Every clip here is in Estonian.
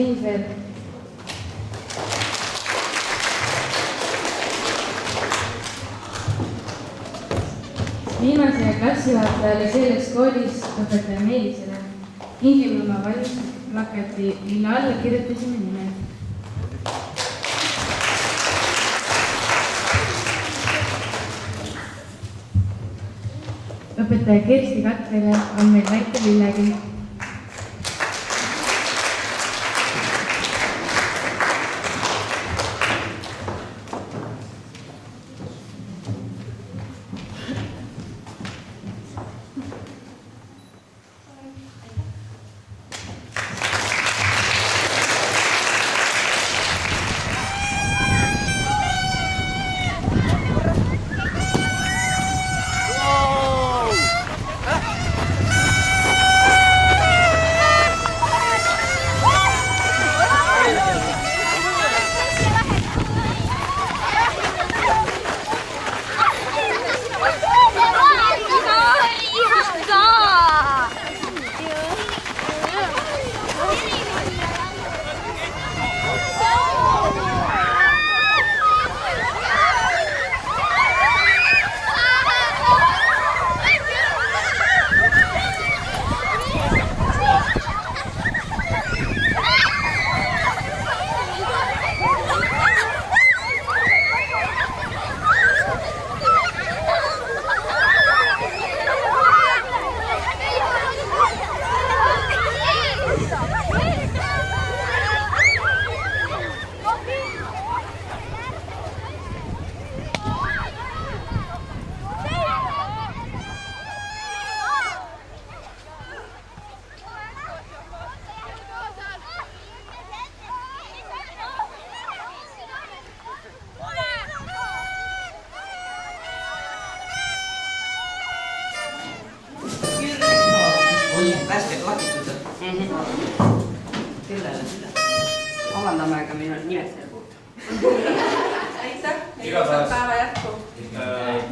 mees veel. Viimase klassijuhatajale selles koolis õpetaja Meelisele kingime oma valimisplakati, mille alla kirjutasime nimed. Õpetaja Kersti Katrele on meil väike lillegi. Värsked lakitud. Kellele seda? Avaldame, aga meil on nimed selle puhul. Aitäh, ilusat päeva jätku.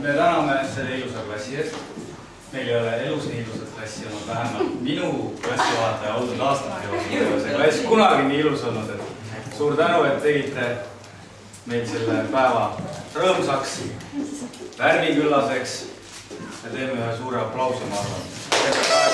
Me täname selle ilusa klassi eest. Meil ei ole elus nii ilusat klassi olnud, vähemalt minu klassijuhataja olnud aastate jooksul. See klass kunagi nii ilus olnud, et suur tänu, et tegite meil selle päeva rõõmsaks, värviküllaseks ja teeme ühe suure aplause, ma arvan.